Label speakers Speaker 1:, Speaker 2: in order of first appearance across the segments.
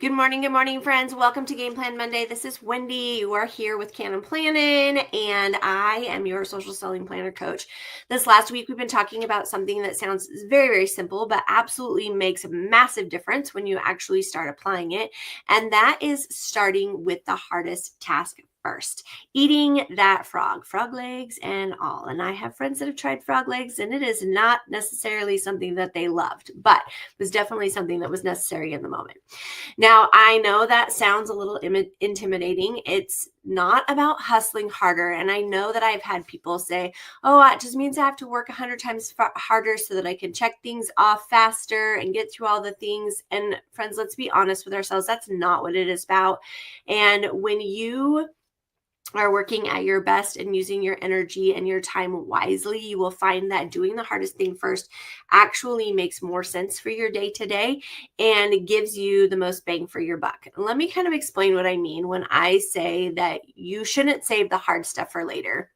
Speaker 1: Good morning, friends. Welcome to Game Plan Monday. This is Wendy. You are here with Canon Planning, and I am your social selling planner coach. This last week, we've been talking about something that sounds very, very simple, but absolutely makes a massive difference when you actually start applying it. And that is starting with the hardest task first, eating that frog legs and all. And I have friends that have tried frog legs, and it is not necessarily something that they loved, but it was definitely something that was necessary in the moment. Now, I know that sounds a little intimidating. It's not about hustling harder. And I know that I've had people say, oh, it just means I have to work 100 times harder so that I can check things off faster and get through all the things. And friends, let's be honest with ourselves. That's not what it is about. And when you are working at your best and using your energy and your time wisely, you will find that doing the hardest thing first actually makes more sense for your day to day and gives you the most bang for your buck. Let me kind of explain what I mean when I say that you shouldn't save the hard stuff for later.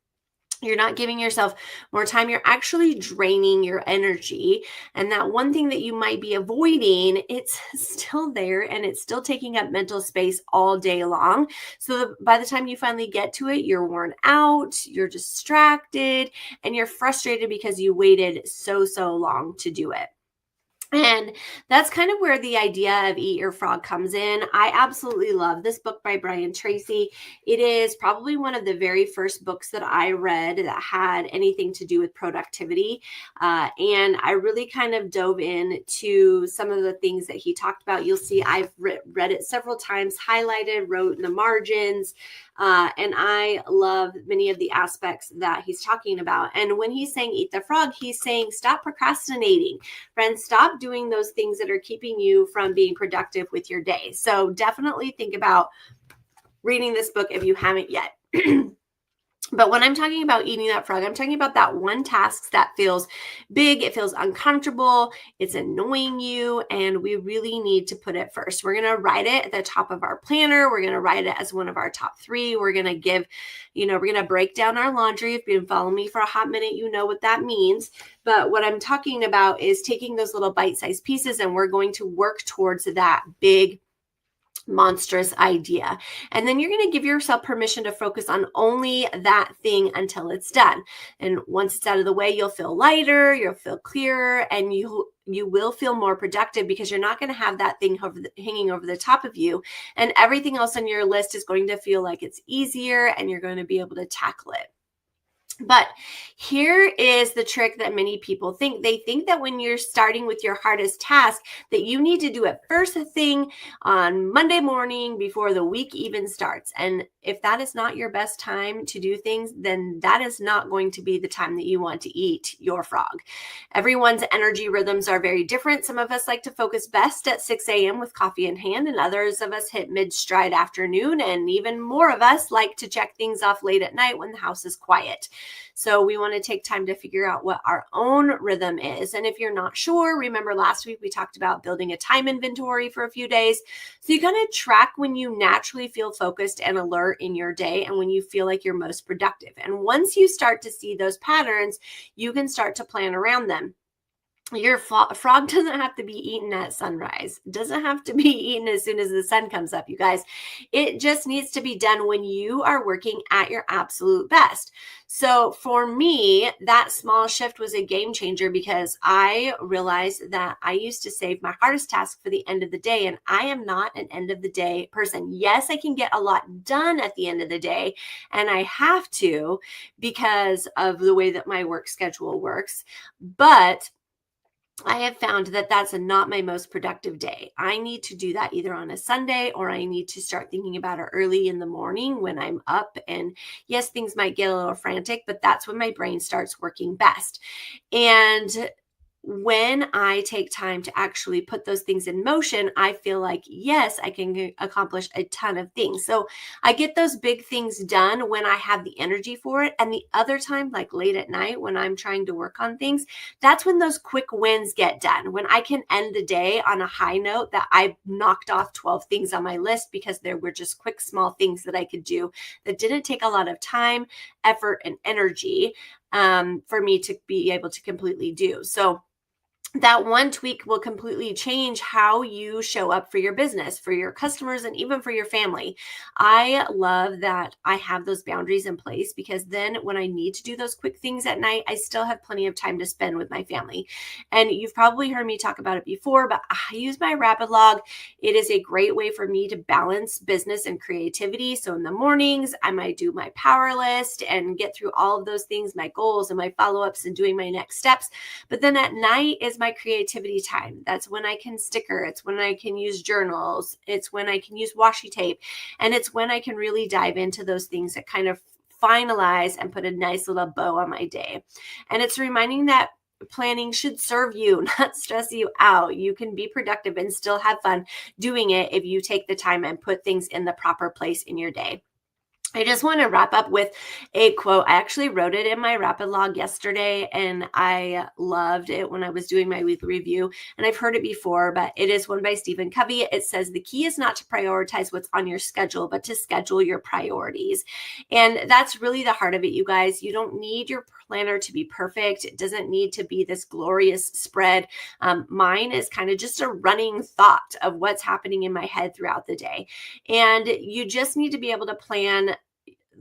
Speaker 1: You're not giving yourself more time. You're actually draining your energy. And that one thing that you might be avoiding, it's still there and it's still taking up mental space all day long. So by the time you finally get to it, you're worn out, you're distracted, and you're frustrated because you waited so long to do it. And that's kind of where the idea of Eat Your Frog comes in. I absolutely love this book by Brian Tracy. It is probably one of the very first books that I read that had anything to do with productivity. And I really kind of dove into some of the things that he talked about. You'll see I've read it several times, highlighted, wrote in the margins. And I love many of the aspects that he's talking about. And when he's saying eat the frog, he's saying stop procrastinating. Friends, stop doing those things that are keeping you from being productive with your day. So definitely think about reading this book if you haven't yet. But when I'm talking about eating that frog, I'm talking about that one task that feels big, it feels uncomfortable, it's annoying you, and we really need to put it first. We're going to write it at the top of our planner. We're going to write it as one of our top 3. We're going to we're going to break down our laundry. If you've been following me for a hot minute, you know what that means. But what I'm talking about is taking those little bite-sized pieces, and we're going to work towards that big monstrous idea. And then you're going to give yourself permission to focus on only that thing until it's done. And once it's out of the way, you'll feel lighter, you'll feel clearer, and you will feel more productive because you're not going to have that thing hanging over the top of you. And everything else on your list is going to feel like it's easier and you're going to be able to tackle it. But here is the trick that many people think. They think that when you're starting with your hardest task, that you need to do it first thing on Monday morning before the week even starts. And if that is not your best time to do things, then that is not going to be the time that you want to eat your frog. Everyone's energy rhythms are very different. Some of us like to focus best at 6 a.m. with coffee in hand, and others of us hit mid-stride afternoon, and even more of us like to check things off late at night when the house is quiet. So we want to take time to figure out what our own rhythm is. And if you're not sure, remember last week we talked about building a time inventory for a few days. So you kind of track when you naturally feel focused and alert in your day and when you feel like you're most productive. And once you start to see those patterns, you can start to plan around them. Your frog doesn't have to be eaten at sunrise. It doesn't have to be eaten as soon as the sun comes up, you guys. It just needs to be done when you are working at your absolute best. So for me, that small shift was a game changer because I realized that I used to save my hardest task for the end of the day, and I am not an end of the day person. Yes, I can get a lot done at the end of the day, and I have to because of the way that my work schedule works, but I have found that that's not my most productive day. I need to do that either on a Sunday or I need to start thinking about it early in the morning when I'm up. And yes, things might get a little frantic, but that's when my brain starts working best. And when I take time to actually put those things in motion, I feel like, yes, I can accomplish a ton of things. So I get those big things done when I have the energy for it. And the other time, like late at night when I'm trying to work on things, that's when those quick wins get done. When I can end the day on a high note that I knocked off 12 things on my list because there were just quick, small things that I could do that didn't take a lot of time, effort, and energy for me to be able to completely do. So that one tweak will completely change how you show up for your business, for your customers, and even for your family. I love that I have those boundaries in place, because then when I need to do those quick things at night, I still have plenty of time to spend with my family. And you've probably heard me talk about it before, but I use my Rapid Log. It is a great way for me to balance business and creativity. So in the mornings, I might do my power list and get through all of those things, my goals and my follow-ups and doing my next steps. But then at night is my creativity time. That's when I can sticker. It's when I can use journals. It's when I can use washi tape. And it's when I can really dive into those things that kind of finalize and put a nice little bow on my day. And it's reminding that planning should serve you, not stress you out. You can be productive and still have fun doing it if you take the time and put things in the proper place in your day. I just want to wrap up with a quote. I actually wrote it in my Rapid Log yesterday, and I loved it when I was doing my weekly review. And I've heard it before, but it is one by Stephen Covey. It says, "The key is not to prioritize what's on your schedule, but to schedule your priorities." And that's really the heart of it, you guys. You don't need your planner to be perfect. It doesn't need to be this glorious spread. Mine is kind of just a running thought of what's happening in my head throughout the day. And you just need to be able to plan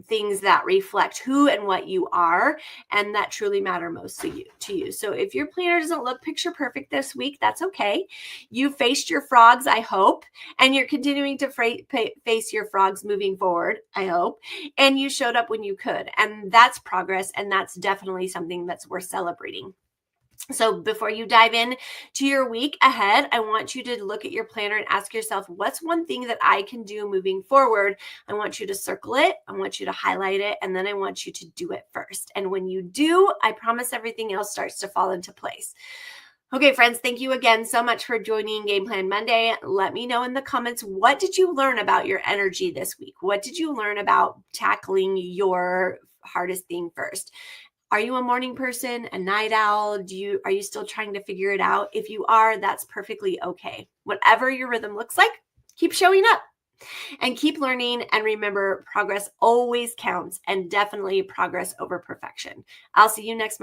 Speaker 1: things that reflect who and what you are and that truly matter most to you. So if your planner doesn't look picture perfect this week, that's okay. You faced your frogs, I hope, and you're continuing to face your frogs moving forward, I hope, and you showed up when you could. And that's progress, and that's definitely something that's worth celebrating. So before you dive in to your week ahead, I want you to look at your planner and ask yourself, what's one thing that I can do moving forward? I want you to circle it. I want you to highlight it. And then I want you to do it first. And when you do, I promise everything else starts to fall into place. Okay, friends, thank you again so much for joining Game Plan Monday. Let me know in the comments, what did you learn about your energy this week? What did you learn about tackling your hardest thing first? Are you a morning person, a night owl? Are you still trying to figure it out? If you are, that's perfectly okay. Whatever your rhythm looks like, keep showing up and keep learning. And remember, progress always counts, and definitely progress over perfection. I'll see you next Monday.